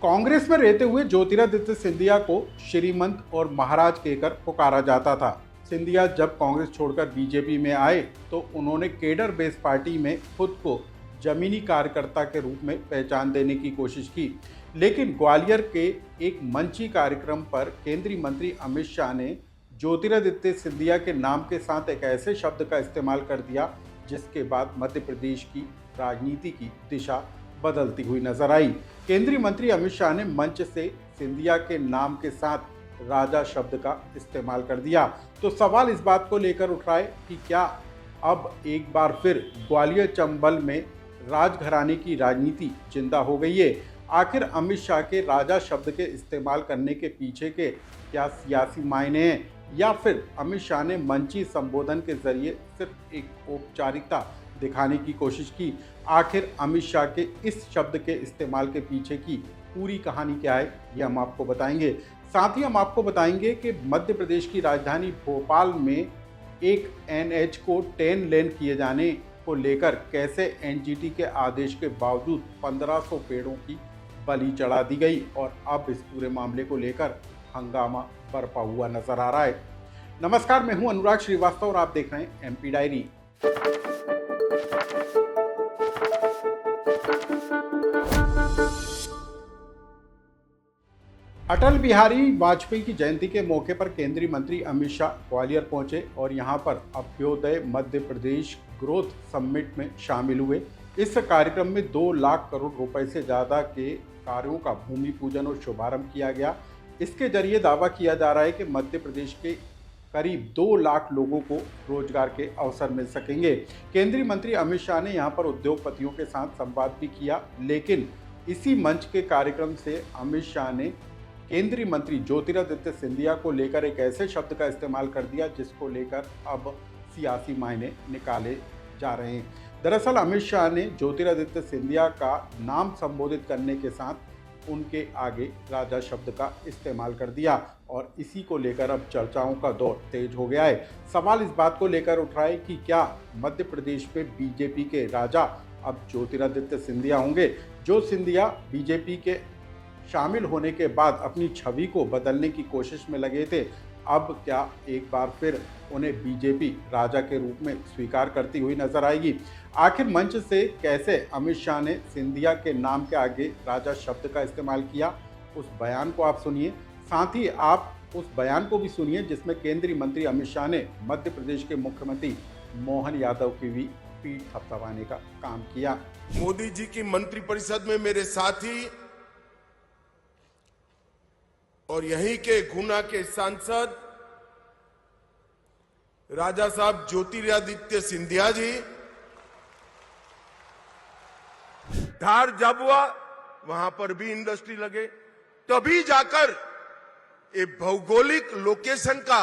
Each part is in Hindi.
कांग्रेस में रहते हुए ज्योतिरादित्य सिंधिया को श्रीमंत और महाराज कहकर पुकारा जाता था। सिंधिया जब कांग्रेस छोड़कर बीजेपी में आए तो उन्होंने केडर बेस पार्टी में खुद को जमीनी कार्यकर्ता के रूप में पहचान देने की कोशिश की, लेकिन ग्वालियर के एक मंची कार्यक्रम पर केंद्रीय मंत्री अमित शाह ने ज्योतिरादित्य सिंधिया के नाम के साथ एक ऐसे शब्द का इस्तेमाल कर दिया जिसके बाद मध्य प्रदेश की राजनीति की दिशा बदलती हुई नजर आई। केंद्रीय मंत्री अमित शाह ने मंच से सिंधिया के नाम के साथ राजा शब्द का इस्तेमाल कर दिया। तो सवाल इस बात को लेकर उठ रहा है कि क्या अब एक बार फिर ग्वालियर चंबल में राजघराने की राजनीति जिंदा हो गई है? आखिर अमित शाह के राजा शब्द के इस्तेमाल करने के पीछे के क्या सियासी मायने हैं, या फिर अमित शाह ने मंची संबोधन के जरिए सिर्फ एक औपचारिकता दिखाने की कोशिश की? आखिर अमित शाह के इस शब्द के इस्तेमाल के पीछे की पूरी कहानी क्या है, ये हम आपको बताएंगे। साथ ही हम आपको बताएंगे कि मध्य प्रदेश की राजधानी भोपाल में एक एनएच को 10 लेन किए जाने को लेकर कैसे एनजीटी के आदेश के बावजूद 1500 पेड़ों की बलि चढ़ा दी गई, और अब इस पूरे मामले को लेकर हंगामा बरपा हुआ नजर आ रहा है। नमस्कार, मैं हूं अनुराग श्रीवास्तव और आप देख रहे हैं एमपी डायरी। अटल बिहारी वाजपेयी की जयंती के मौके पर केंद्रीय मंत्री अमित शाह ग्वालियर पहुंचे और यहां पर अभ्युदय मध्य प्रदेश ग्रोथ समिट में शामिल हुए। इस कार्यक्रम में 2 लाख करोड़ रुपए से ज़्यादा के कार्यों का भूमि पूजन और शुभारंभ किया गया। इसके जरिए दावा किया जा रहा है कि मध्य प्रदेश के करीब 2 लाख लोगों को रोजगार के अवसर मिल सकेंगे। केंद्रीय मंत्री अमित शाह ने यहां पर उद्योगपतियों के साथ संवाद भी किया, लेकिन इसी मंच के कार्यक्रम से अमित शाह ने केंद्रीय मंत्री ज्योतिरादित्य सिंधिया को लेकर एक ऐसे शब्द का इस्तेमाल कर दिया जिसको लेकर अब सियासी मायने निकाले जा रहे हैं। दरअसल अमित शाह ने ज्योतिरादित्य सिंधिया का नाम संबोधित करने के साथ उनके आगे राजा शब्द का इस्तेमाल कर दिया, और इसी को लेकर अब चर्चाओं का दौर तेज हो गया है। सवाल इस बात को लेकर उठ रहा है कि क्या मध्य प्रदेश में बीजेपी के राजा अब ज्योतिरादित्य सिंधिया होंगे? जो सिंधिया बीजेपी के शामिल होने के बाद अपनी छवि को बदलने की कोशिश में लगे थे, अब क्या एक बार फिर उन्हें बीजेपी राजा के रूप में स्वीकार करती हुई नजर आएगी? आखिर मंच से कैसे अमित शाह ने सिंधिया के नाम के आगे राजा शब्द का इस्तेमाल किया, उस बयान को आप सुनिए। साथ ही आप उस बयान को भी सुनिए जिसमें केंद्रीय मंत्री अमित शाह ने मध्य प्रदेश के मुख्यमंत्री मोहन यादव की भी पीठ थपथपाने का काम किया। मोदी जी की मंत्रिपरिषद में मेरे साथी और यहीं के गुना के सांसद राजा साहब ज्योतिरादित्य सिंधिया जी, धार जब हुआ वहां पर भी इंडस्ट्री लगे, तभी जाकर ये भौगोलिक लोकेशन का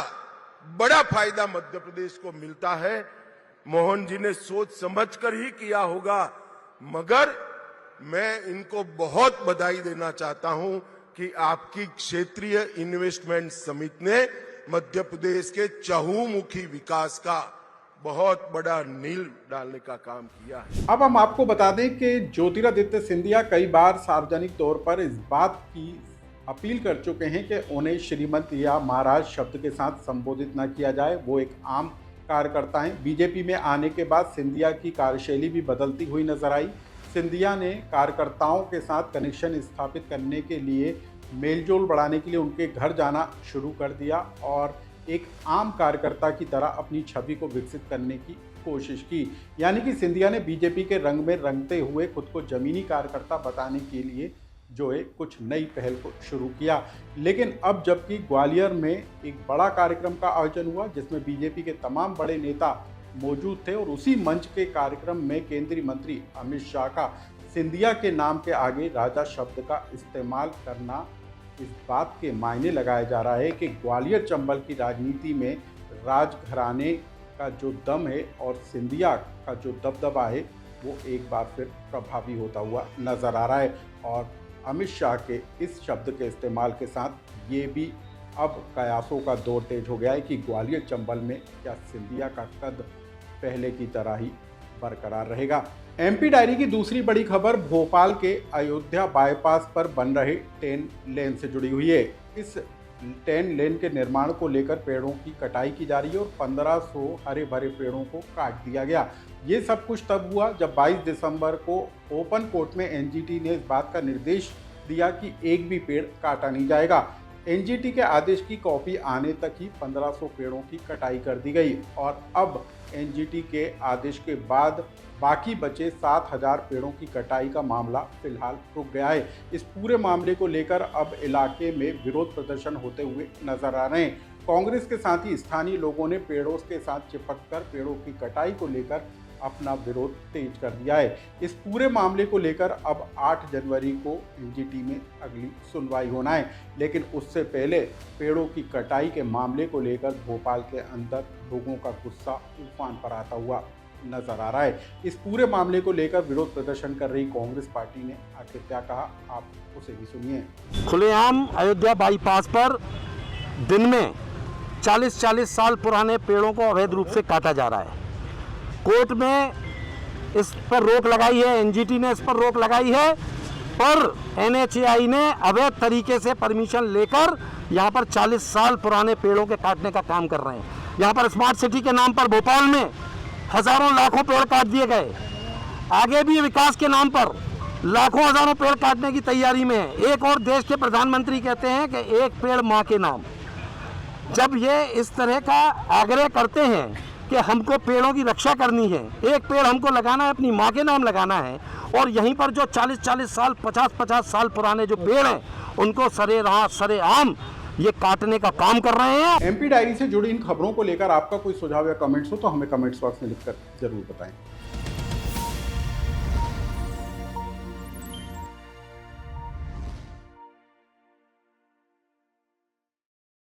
बड़ा फायदा मध्य प्रदेश को मिलता है। मोहन जी ने सोच समझकर ही किया होगा, मगर मैं इनको बहुत बधाई देना चाहता हूं कि आपकी क्षेत्रीय इन्वेस्टमेंट समिति ने मध्य प्रदेश के चहुमुखी विकास का बहुत बड़ा नींव डालने का काम किया है। अब हम आपको बता दें कि ज्योतिरादित्य सिंधिया कई बार सार्वजनिक तौर पर इस बात की अपील कर चुके हैं कि उन्हें श्रीमंत या महाराज शब्द के साथ संबोधित न किया जाए। वो एक आम कार्यकर्ता हैं। बीजेपी में आने के बाद सिंधिया की कार्यशैली भी बदलती हुई नजर आई। सिंधिया ने कार्यकर्ताओं के साथ कनेक्शन स्थापित करने के लिए, मेलजोल बढ़ाने के लिए उनके घर जाना शुरू कर दिया और एक आम कार्यकर्ता की तरह अपनी छवि को विकसित करने की कोशिश की। यानी कि सिंधिया ने बीजेपी के रंग में रंगते हुए खुद को जमीनी कार्यकर्ता बताने के लिए जो है कुछ नई पहल को शुरू किया। लेकिन अब जबकि ग्वालियर में एक बड़ा कार्यक्रम का आयोजन हुआ जिसमें बीजेपी के तमाम बड़े नेता मौजूद थे, और उसी मंच के कार्यक्रम में केंद्रीय मंत्री अमित शाह का सिंधिया के नाम के आगे राजा शब्द का इस्तेमाल करना इस बात के मायने लगाया जा रहा है कि ग्वालियर चंबल की राजनीति में राजघराने का जो दम है और सिंधिया का जो दबदबा है वो एक बार फिर प्रभावी होता हुआ नजर आ रहा है। और अमित शाह के इस शब्द के इस्तेमाल के साथ ये भी अब कयासों का दौर तेज हो गया है कि ग्वालियर चंबल में क्या सिंधिया का कद पहले की तरह ही बरकरार रहेगा। एमपी डायरी की दूसरी बड़ी खबर भोपाल के अयोध्या बाईपास पर बन रहे 10 लेन से जुड़ी हुई है। इस 10 लेन के निर्माण को लेकर पेड़ों की कटाई की जा रही है और 1500 हरे भरे पेड़ों को काट दिया गया। ये सब कुछ तब हुआ जब 22 दिसंबर को ओपन कोर्ट में एनजीटी ने इस बात का निर्देश दिया कि एक भी पेड़ काटा नहीं जाएगा। एनजीटी के आदेश की कॉपी आने तक ही 1500 पेड़ों की कटाई कर दी गई और अब एनजीटी के आदेश के बाद बाकी बचे 7000 पेड़ों की कटाई का मामला फिलहाल रुक गया है। इस पूरे मामले को लेकर अब इलाके में विरोध प्रदर्शन होते हुए नजर आ रहे हैं। कांग्रेस के साथ ही स्थानीय लोगों ने पेड़ों के साथ चिपककर पेड़ों की कटाई को लेकर अपना विरोध तेज कर दिया है। इस पूरे मामले को लेकर अब 8 जनवरी को एनजीटी में अगली सुनवाई होना है, लेकिन उससे पहले पेड़ों की कटाई के मामले को लेकर भोपाल के अंदर लोगों का गुस्सा उफान पर आता हुआ नजर आ रहा है। इस पूरे मामले को लेकर विरोध प्रदर्शन कर रही कांग्रेस पार्टी ने आखिर क्या कहा, आप उसे भी सुनिए। खुलेआम अयोध्या बाईपास पर दिन में 40-40 साल पुराने पेड़ों को अवैध रूप से काटा जा रहा है। कोर्ट में इस पर रोक लगाई है, एनजीटी ने इस पर रोक लगाई है, पर एनएचएआई ने अवैध तरीके से परमिशन लेकर यहाँ पर 40 साल पुराने पेड़ों के काटने का काम कर रहे हैं। यहाँ पर स्मार्ट सिटी के नाम पर भोपाल में हजारों लाखों पेड़ काट दिए गए। आगे भी विकास के नाम पर लाखों हजारों पेड़ काटने की तैयारी में है। एक और देश के प्रधानमंत्री कहते हैं कि एक पेड़ माँ के नाम। जब ये इस तरह का आग्रह करते हैं कि हमको पेड़ों की रक्षा करनी है, एक पेड़ हमको लगाना है, अपनी माँ के नाम लगाना है, और यहीं पर जो 40-40 साल 50-50 साल पुराने जो पेड़ हैं उनको सरेआम ये काटने का काम कर रहे हैं। एमपी डायरी से जुड़ी इन खबरों को लेकर आपका कोई सुझाव या कमेंट्स हो तो हमें कमेंट्स बॉक्स में लिखकर जरूर बताएं।